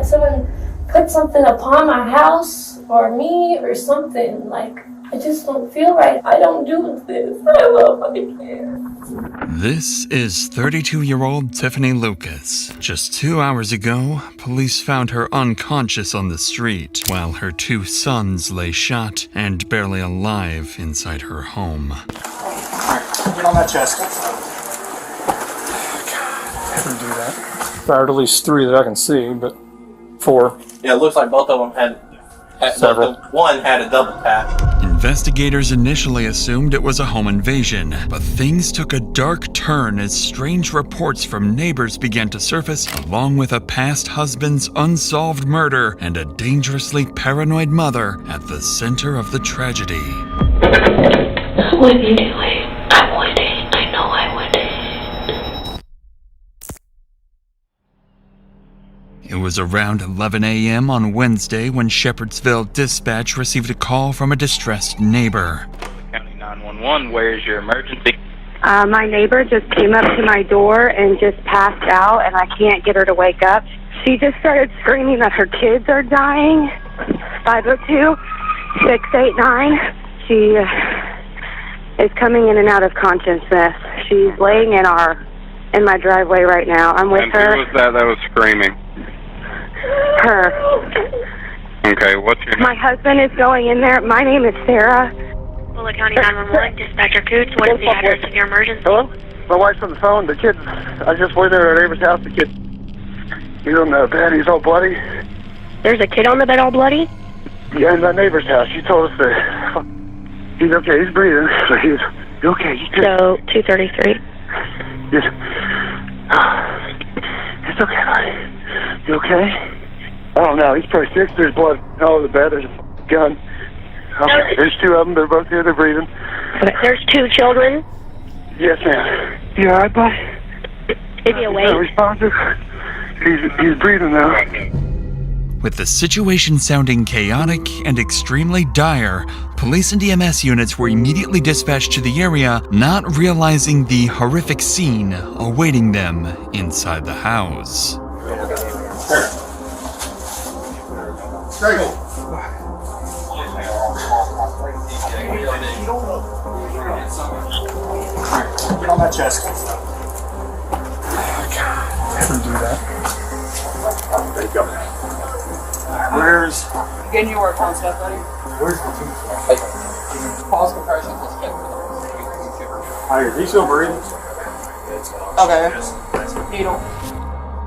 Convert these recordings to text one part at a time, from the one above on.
like someone put something upon my house or me or something. Like, I just don't feel right. I don't do this. I love my kids. This is 32-year-old Tiffanie Lucas. Just 2 hours ago, police found her unconscious on the street, while her 2 sons lay shot and barely alive inside her home. Get on that chest. Never do that. Fired at least 3 that I can see, but 4. Yeah, it looks like both of them had Several. One had a double tap. Investigators initially assumed it was a home invasion, but things took a dark turn as strange reports from neighbors began to surface, along with a past husband's unsolved murder and a dangerously paranoid mother at the center of the tragedy. What are you doing? I want it. I know I want it. It was around 11 a.m. on Wednesday when Shepherdsville Dispatch received a call from a distressed neighbor. County 911, where is your emergency? My neighbor just came up to my door and just passed out, and I can't get her to wake up. She just started screaming that her kids are dying. 502-689. She is coming in and out of consciousness. She's laying in my driveway right now. I'm with her. And who was that was screaming? Her. Okay, what's your name? My husband is going in there. My name is Sarah. Bullitt County 911, Dispatcher Coots, what is the address of your emergency? Hello? My wife's on the phone. The kid, I just went there at our neighbor's house. The kid, he's on the bed. He's all bloody. There's a kid on the bed all bloody? Yeah, in my neighbor's house. She told us that he's okay. He's breathing. So he's okay. He's good. So, 233. Yes. It's okay, buddy. You okay? I don't know. He's probably sick. There's blood all over the bed. There's a gun. Okay. There's 2 of them. They're both here. They're breathing. Okay. There's 2 children. Yes, ma'am. You all right, bud? Is he awake? Responsive. He's breathing now. With the situation sounding chaotic and extremely dire, police and EMS units were immediately dispatched to the area, not realizing the horrific scene awaiting them inside the house. Get on that chest. Never do that. There you go. Where's... Getting your work on stuff, buddy. Where's... Pause compression. Is he still breathing? Okay. Needle.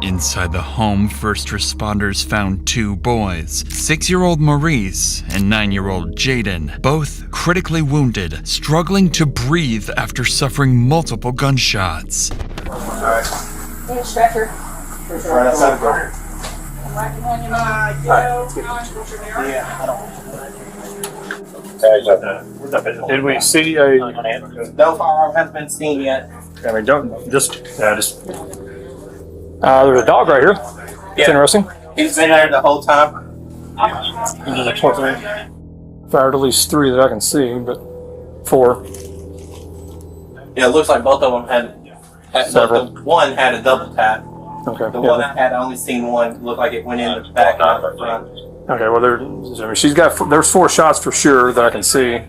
Inside the home, first responders found 2 boys, 6-year-old Maurice and 9-year-old Jaden, both critically wounded, struggling to breathe after suffering multiple gunshots. Alright. Stretcher. Right outside the door. Right behind you. Yeah, I don't. Did we see a... No firearm has been seen yet. I mean, don't... Just... there's a dog right here. It's interesting. He's been there the whole time. Fired at least 3 that I can see, but 4. Yeah, it looks like both of them had Several. One had a double tap. Okay. The one I had only seen one looked like it went in the back and out the front. Okay, well, she's got... There's 4 shots for sure that I can see.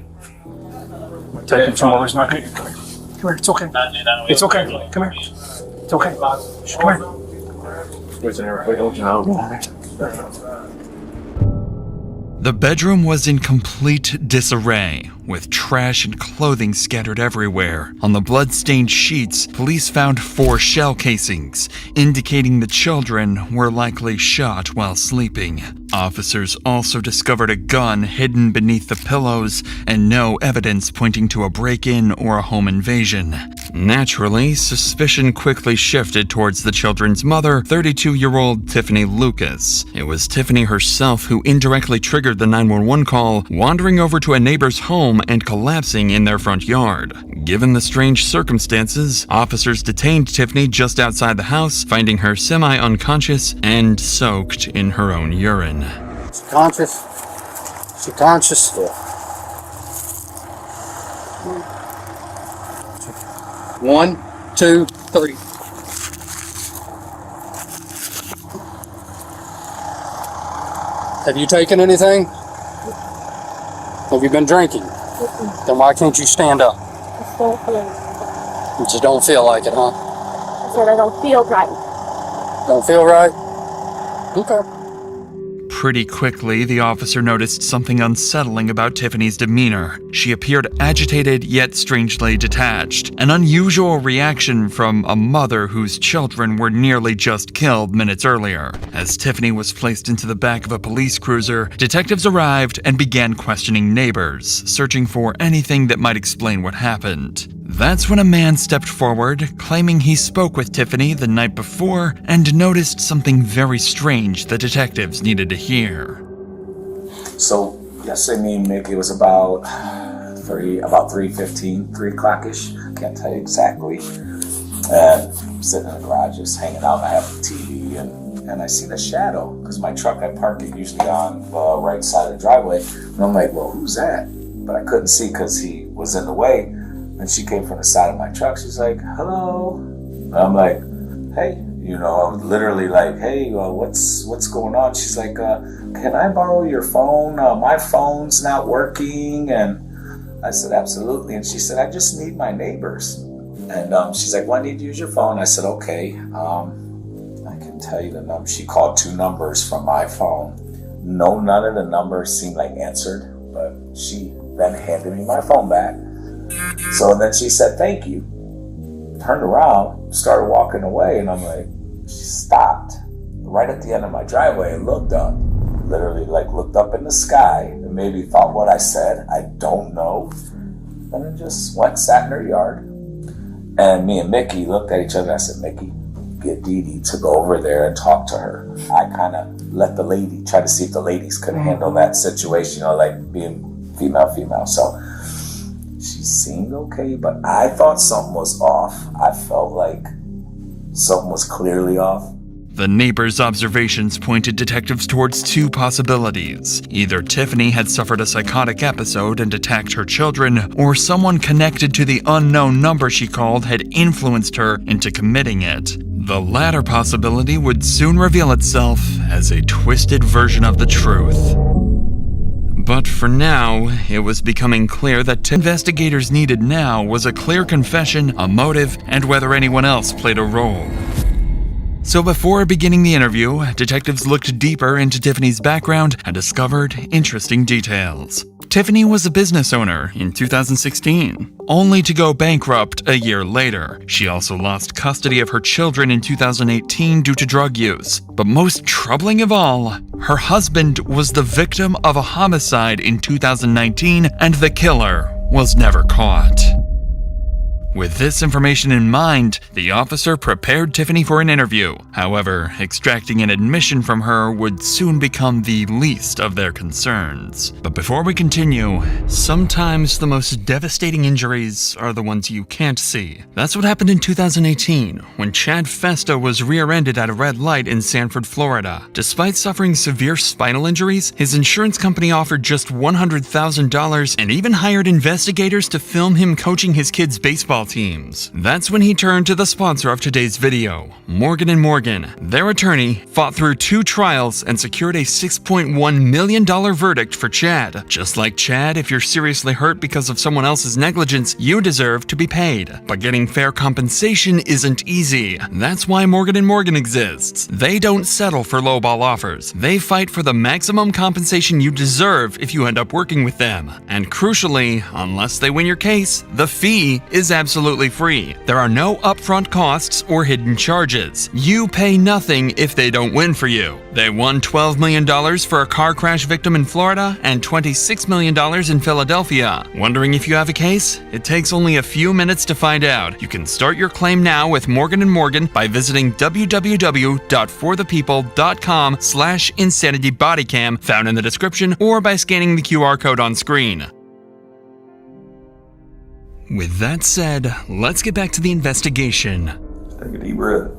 Take him somewhere. He's not good. Come here, it's okay. It's okay. Come here. It's okay. Come here. The bedroom was in complete disarray, with trash and clothing scattered everywhere. On the blood-stained sheets, police found 4 shell casings, indicating the children were likely shot while sleeping. Officers also discovered a gun hidden beneath the pillows and no evidence pointing to a break-in or a home invasion. Naturally, suspicion quickly shifted towards the children's mother, 32-year-old Tiffanie Lucas. It was Tiffanie herself who indirectly triggered the 911 call, wandering over to a neighbor's home and collapsing in their front yard. Given the strange circumstances, officers detained Tiffanie just outside the house, finding her semi-unconscious and soaked in her own urine. She's conscious. She's conscious still. 1, 2, 3. Have you taken anything? Have you been drinking? Then why can't you stand up? I don't feel. You just don't feel like it, huh? I said I don't feel right. Don't feel right? Okay. Pretty quickly, the officer noticed something unsettling about Tiffany's demeanor. She appeared agitated yet strangely detached, an unusual reaction from a mother whose children were nearly just killed minutes earlier. As Tiffany was placed into the back of a police cruiser, detectives arrived and began questioning neighbors, searching for anything that might explain what happened. That's when a man stepped forward, claiming he spoke with Tiffany the night before and noticed something very strange the detectives needed to hear. So yesterday, me and Mickey, it was about 3:15, 3 o'clock-ish. Can't tell you exactly. And I'm sitting in the garage, just hanging out. I have the TV, and I see the shadow because my truck, I park it usually on the right side of the driveway. And I'm like, well, who's that? But I couldn't see because he was in the way. And she came from the side of my truck. She's like, hello. And I'm like, hey, you know, I was literally like, hey, what's going on? She's like, can I borrow your phone? My phone's not working. And I said, absolutely. And she said, I just need my neighbors. And she's like, well, I need to use your phone. I said, okay. I can tell you the number. She called 2 numbers from my phone. None of the numbers seemed like answered, but she then handed me my phone back. So then she said, thank you. Turned around, started walking away, and I'm like, she stopped right at the end of my driveway and looked up. Literally, like, looked up in the sky and maybe thought what I said. I don't know. And then just went, sat in her yard. And me and Mickey looked at each other. I said, Mickey, get Dee Dee to go over there and talk to her. I kind of let the lady, try to see if the ladies could handle that situation, you know, like being female. So she seemed okay, but I thought something was off. I felt like something was clearly off. The neighbors' observations pointed detectives towards 2 possibilities. Either Tiffany had suffered a psychotic episode and attacked her children, or someone connected to the unknown number she called had influenced her into committing it. The latter possibility would soon reveal itself as a twisted version of the truth. But for now, it was becoming clear that investigators needed now was a clear confession, a motive, and whether anyone else played a role. So before beginning the interview, detectives looked deeper into Tiffany's background and discovered interesting details. Tiffany was a business owner in 2016, only to go bankrupt a year later. She also lost custody of her children in 2018 due to drug use. But most troubling of all, her husband was the victim of a homicide in 2019, and the killer was never caught. With this information in mind, the officer prepared Tiffany for an interview. However, extracting an admission from her would soon become the least of their concerns. But before we continue, sometimes the most devastating injuries are the ones you can't see. That's what happened in 2018, when Chad Festa was rear-ended at a red light in Sanford, Florida. Despite suffering severe spinal injuries, his insurance company offered just $100,000 and even hired investigators to film him coaching his kids' baseball teams. That's when he turned to the sponsor of today's video, Morgan & Morgan. Their attorney fought through 2 trials and secured a $6.1 million verdict for Chad. Just like Chad, if you're seriously hurt because of someone else's negligence, you deserve to be paid. But getting fair compensation isn't easy. That's why Morgan & Morgan exists. They don't settle for lowball offers. They fight for the maximum compensation you deserve if you end up working with them. And crucially, unless they win your case, the fee is absolutely free. There are no upfront costs or hidden charges. You pay nothing if they don't win for you. They won $12 million for a car crash victim in Florida and $26 million in Philadelphia. Wondering if you have a case? It takes only a few minutes to find out. You can start your claim now with Morgan & Morgan by visiting www.forthepeople.com/insanitybodycam found in the description, or by scanning the QR code on screen. With that said, let's get back to the investigation. Take a deep breath.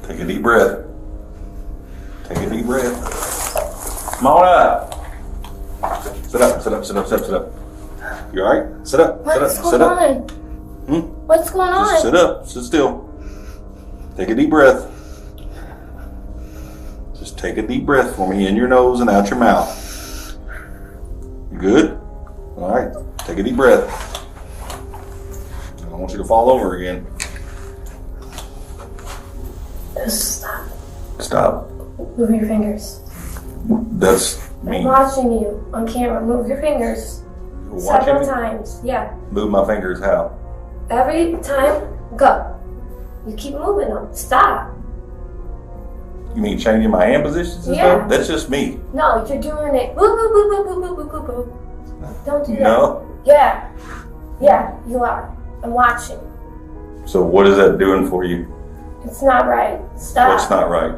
Take a deep breath. Take a deep breath. Come on up. Sit up, sit up, sit up, sit up, sit up. You alright? Sit up, sit up, sit up. What's going on? Just sit up, sit still. Take a deep breath. Just Take a deep breath for me, in your nose and out your mouth. You good? All right, take a deep breath. I don't want you to fall over again. Just stop. Stop. Move your fingers. That's me. I'm watching you on camera. Move your fingers. Watching Several me? times. Yeah. Move my fingers how? Every time, go. You keep moving them. Stop. You mean changing my hand positions and Yeah. stuff? That's just me. No, you're doing it. Boop, boop, boop, boop, boop, boop, boop, boop. Don't do that. No. Yeah. Yeah, you are. I'm watching. So what is that doing for you? It's not right. Stop. What's not right?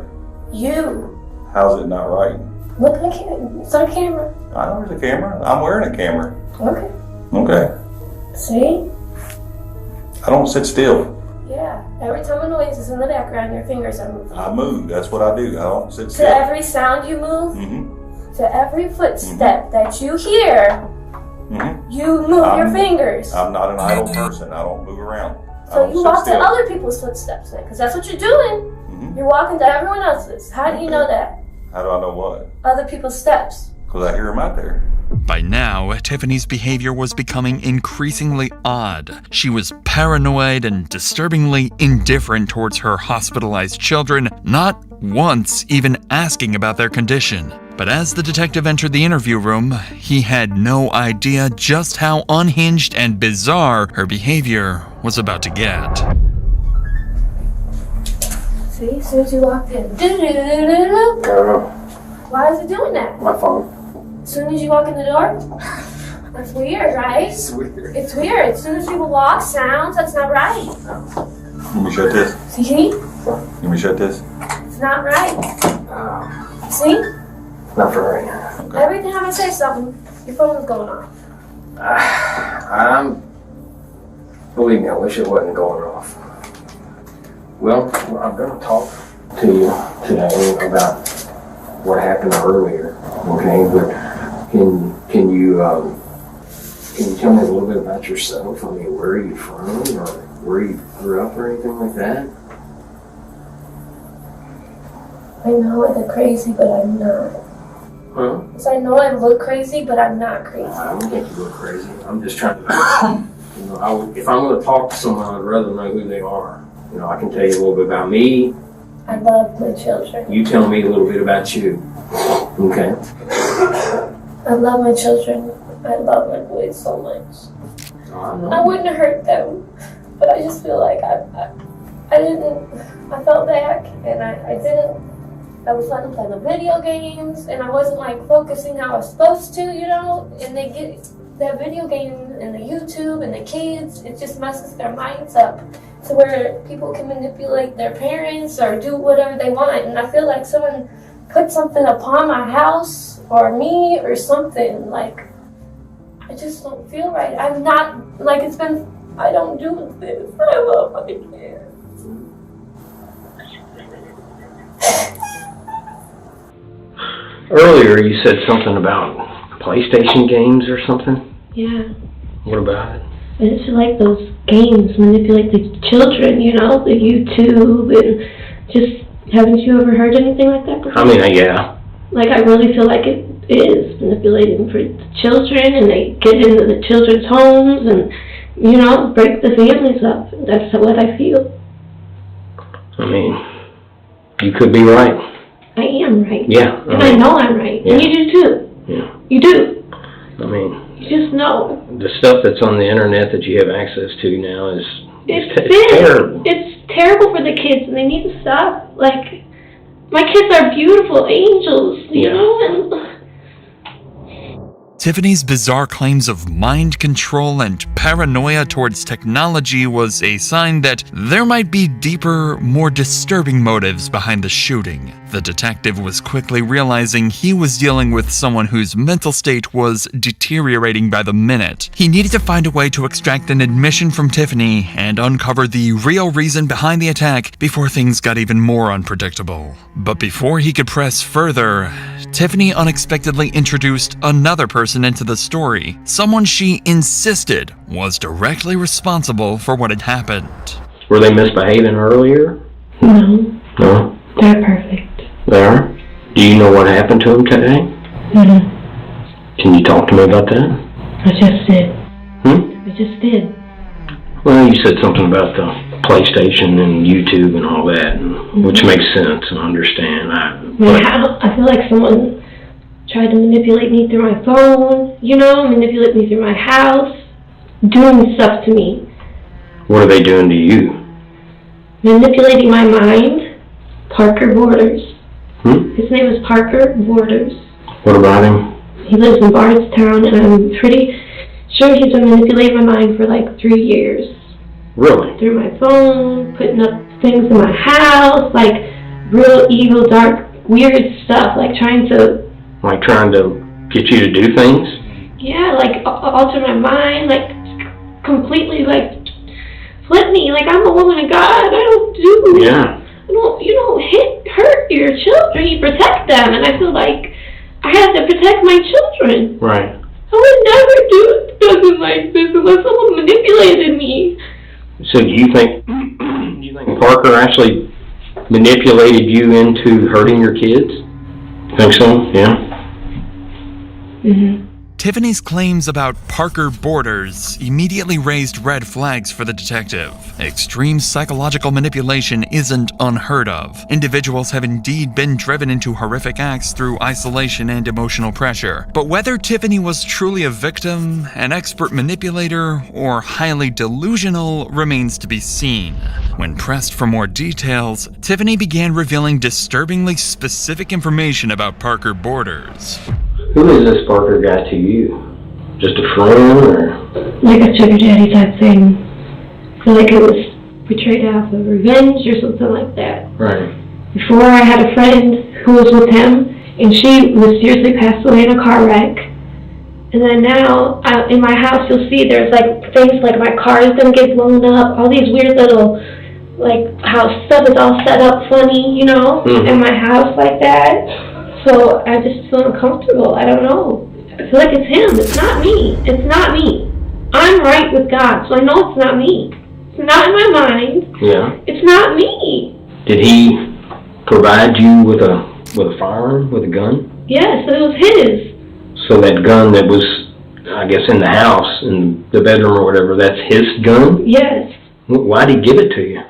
You. How's it not right? Look at the camera. It's on camera. I know there's a camera. I'm wearing a camera. Okay. Okay. See? I don't sit still. Yeah. Every time a noise is in the background, your fingers are moving. I move. That's what I do. I don't sit To still. every sound you move, Mm-hmm. to every footstep that you hear, Mm-hmm. you move your fingers. I'm not an idle person. I don't move around. I So don't you sit walk to still. other people's footsteps then, because that's what you're doing. Mm-hmm. You're walking to everyone else's. How do you know that? How do I know what? Other people's steps. Because I hear them out there. By now, Tiffany's behavior was becoming increasingly odd. She was paranoid and disturbingly indifferent towards her hospitalized children, not once even asking about their condition. But as the detective entered the interview room, he had no idea just how unhinged and bizarre her behavior was about to get. See, as soon as you walked in. Do-do-do-do-do-do. Why is it doing that? My phone. As soon as you walk in the door? That's weird, right? It's weird. It's weird. As soon as people walk, sounds, that's not right. Let me shut this. See? Let me shut this. It's not right. See? Not for right. Every time I say something, your phone's going off. Believe me, I wish it wasn't going off. Well, I'm going to talk to you today about what happened earlier. Okay, but can you tell me a little bit about yourself? I mean, where are you from, or where you grew up, or anything like that? I know I look crazy, but I'm not. Huh? So I know I look crazy, but I'm not crazy. I don't think you look crazy. I'm just trying to. If I'm going to talk to someone, I'd rather know who they are. I can tell you a little bit about me. I love my children. You tell me a little bit about you. Okay. I love my children. I love my boys so much. I wouldn't hurt them, but I just feel like I felt back and I was letting them play the video games and I wasn't like focusing how I was supposed to, and they get that video game and the YouTube and the kids, it just messes their minds up to where people can manipulate their parents or do whatever they want. And I feel like someone put something upon my house or me or something. Like, I just don't feel right. I'm not, like, I don't do this. I love my kids. Earlier you said something about PlayStation games or something? Yeah. What about it? It's like those games manipulate the children, the YouTube, and just, haven't you ever heard anything like that before? I mean, yeah. Like, I really feel like it is manipulating for the children, and they get into the children's homes and, break the families up. That's what I feel. I mean, you could be right. I am right. Yeah. And I know I'm right. Yeah. And you do too. Yeah. You do. I mean, You just know. the stuff that's on the internet that you have access to now is It's terrible. It's terrible for the kids, and they need to stop. Like, my kids are beautiful angels, you know, and Tiffany's bizarre claims of mind control and paranoia towards technology was a sign that there might be deeper, more disturbing motives behind the shooting. The detective was quickly realizing he was dealing with someone whose mental state was deteriorating by the minute. He needed to find a way to extract an admission from Tiffany and uncover the real reason behind the attack before things got even more unpredictable. But before he could press further, Tiffany unexpectedly introduced another person into the story, someone she insisted was directly responsible for what had happened. Were they misbehaving earlier? no, No? they're perfect. They are? Do you know what happened to him today? Can you talk to me about that? I just did. Hmm? I just did. Well, you said something about the PlayStation and YouTube and all that, which makes sense and I understand. I feel like someone tried to manipulate me through my phone, manipulate me through my house, doing stuff to me. What are they doing to you? Manipulating my mind. Parker Borders. His name is Parker Borders. What about him? He lives in Bardstown, and I'm pretty sure he's been manipulating my mind for like 3 years. Really? Through my phone, putting up things in my house, like real evil, dark, weird stuff, like trying to... Like trying to get you to do things? Yeah, like alter my mind, like completely like flip me, like I'm a woman of God, I don't do... Yeah. You don't hurt your children, you protect them, and I feel like I have to protect my children. Right. I would never do something like this unless someone manipulated me. So do you think Parker actually manipulated you into hurting your kids? Think so? Yeah. Tiffany's claims about Parker Borders immediately raised red flags for the detective. Extreme psychological manipulation isn't unheard of. Individuals have indeed been driven into horrific acts through isolation and emotional pressure. But whether Tiffany was truly a victim, an expert manipulator, or highly delusional remains to be seen. When pressed for more details, Tiffany began revealing disturbingly specific information about Parker Borders. Who is this Parker guy to you? Just a friend, or? Like a sugar daddy type thing. I feel like it was portrayed out of revenge or something like that. Right. Before, I had a friend who was with him, and she mysteriously passed away in a car wreck. And then now, in my house, you'll see there's like things like my car is gonna get blown up, all these weird little, like how stuff is all set up funny, in my house like that. So I just feel uncomfortable. I don't know. I feel like it's him. It's not me. It's not me. I'm right with God, so I know it's not me. It's not in my mind. Yeah. It's not me. Did he provide you with a firearm, with a gun? Yes, it was his. So that gun that was, I guess, in the house, in the bedroom or whatever, that's his gun? Yes. Why did he give it to you?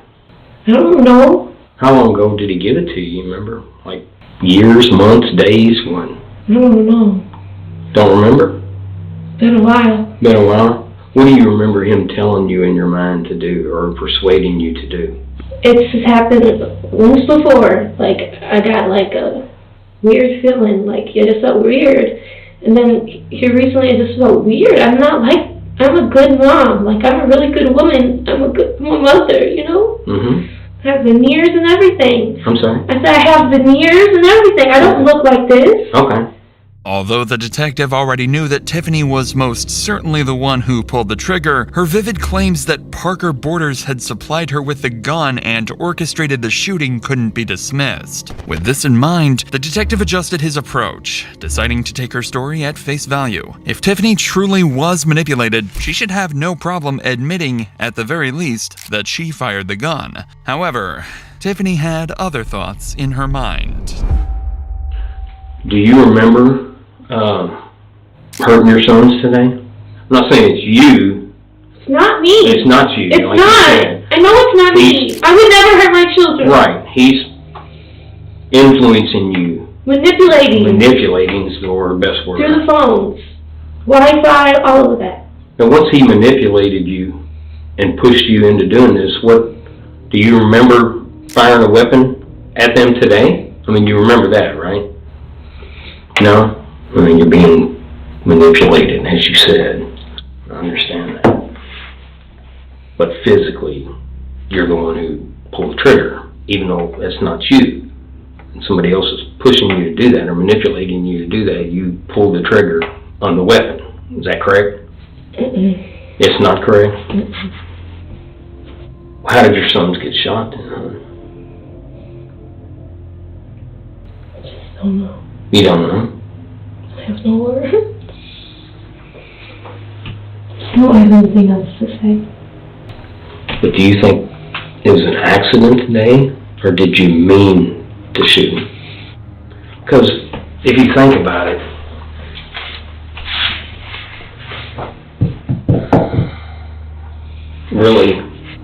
I don't know. How long ago did he give it to you? You remember? Like years, months, days, when? I don't know. Don't remember? Been a while. Been a while? What do you remember him telling you in your mind to do, or persuading you to do? It's just happened once before. Like, I got like a weird feeling, like it just felt weird. And then here recently it just felt weird. I'm a good mom. Like, I'm a really good woman. I'm a good mother, I have veneers and everything. I'm sorry? I said I have veneers and everything. I don't look like this. Okay. Although the detective already knew that Tiffany was most certainly the one who pulled the trigger, her vivid claims that Parker Borders had supplied her with the gun and orchestrated the shooting couldn't be dismissed. With this in mind, the detective adjusted his approach, deciding to take her story at face value. If Tiffany truly was manipulated, she should have no problem admitting, at the very least, that she fired the gun. However, Tiffany had other thoughts in her mind. Do you remember hurting your sons today? I'm not saying it's you. It's not me. It's not you. It's not. I know it's not me. I would never hurt my children. Right. He's influencing you. Manipulating. Manipulating is the best word. Through the phones. Wi-Fi, all of that. Now, once he manipulated you and pushed you into doing this, do you remember firing a weapon at them today? I mean, you remember that, right? No? I mean, you're being manipulated, as you said. I understand that. But physically, you're the one who pulled the trigger, even though that's not you. And somebody else is pushing you to do that or manipulating you to do that. You pull the trigger on the weapon. Is that correct? It's not correct? How did your sons get shot then, huh? I just don't know. You don't know? I have no words. I don't have anything else to say. But do you think it was an accident today, or did you mean to shoot him? Because if you think about it, really,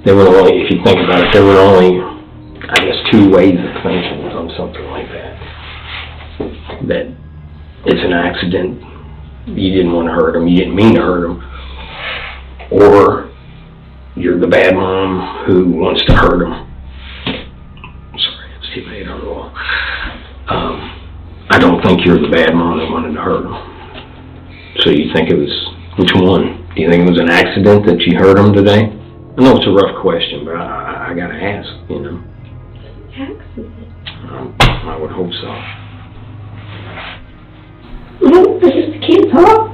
there were only, if you think about it, there were only, I guess, two ways of thinking on something like that. That it's an accident, you didn't want to hurt him, you didn't mean to hurt him, or you're the bad mom who wants to hurt him. Sorry, it's too late on the wall. I don't think you're the bad mom that wanted to hurt him. So you think it was, which one? Do you think it was an accident that you hurt him today? I know it's a rough question, but I gotta ask, you know. Accident? I would hope so. No, I just can't talk.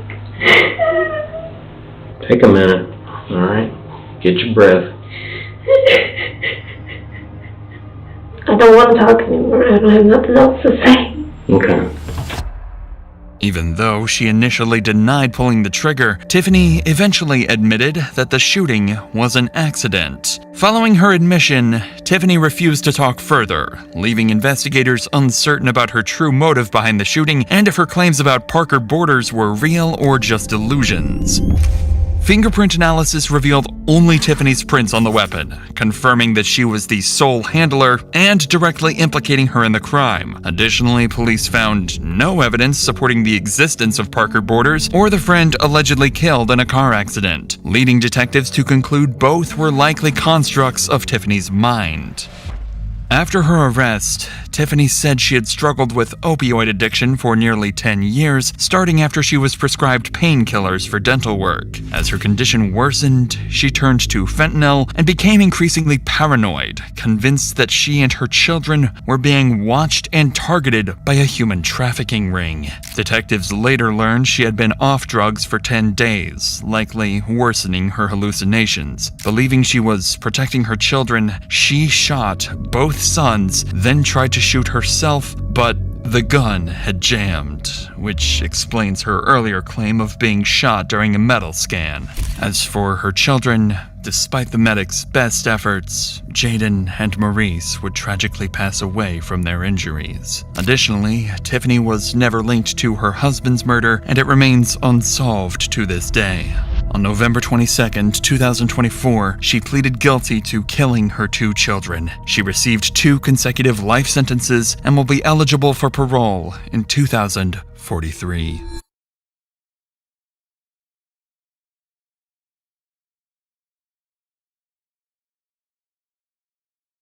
Take a minute, alright? Get your breath. I don't want to talk anymore. I don't have nothing else to say. Okay. Even though she initially denied pulling the trigger, Tiffanie eventually admitted that the shooting was an accident. Following her admission, Tiffanie refused to talk further, leaving investigators uncertain about her true motive behind the shooting and if her claims about Parker Borders were real or just illusions. Fingerprint analysis revealed only Tiffanie's prints on the weapon, confirming that she was the sole handler and directly implicating her in the crime. Additionally, police found no evidence supporting the existence of Parker Borders or the friend allegedly killed in a car accident, leading detectives to conclude both were likely constructs of Tiffanie's mind. After her arrest, Tiffanie said she had struggled with opioid addiction for nearly 10 years, starting after she was prescribed painkillers for dental work. As her condition worsened, she turned to fentanyl and became increasingly paranoid, convinced that she and her children were being watched and targeted by a human trafficking ring. Detectives later learned she had been off drugs for 10 days, likely worsening her hallucinations. Believing she was protecting her children, she shot both sons, then tried to shoot herself, but the gun had jammed, which explains her earlier claim of being shot during a metal scan. As for her children, despite the medics' best efforts, Jaden and Maurice would tragically pass away from their injuries. Additionally, Tiffanie was never linked to her husband's murder, and it remains unsolved to this day. On November 22, 2024, she pleaded guilty to killing her 2 children. She received 2 consecutive life sentences and will be eligible for parole in 2043.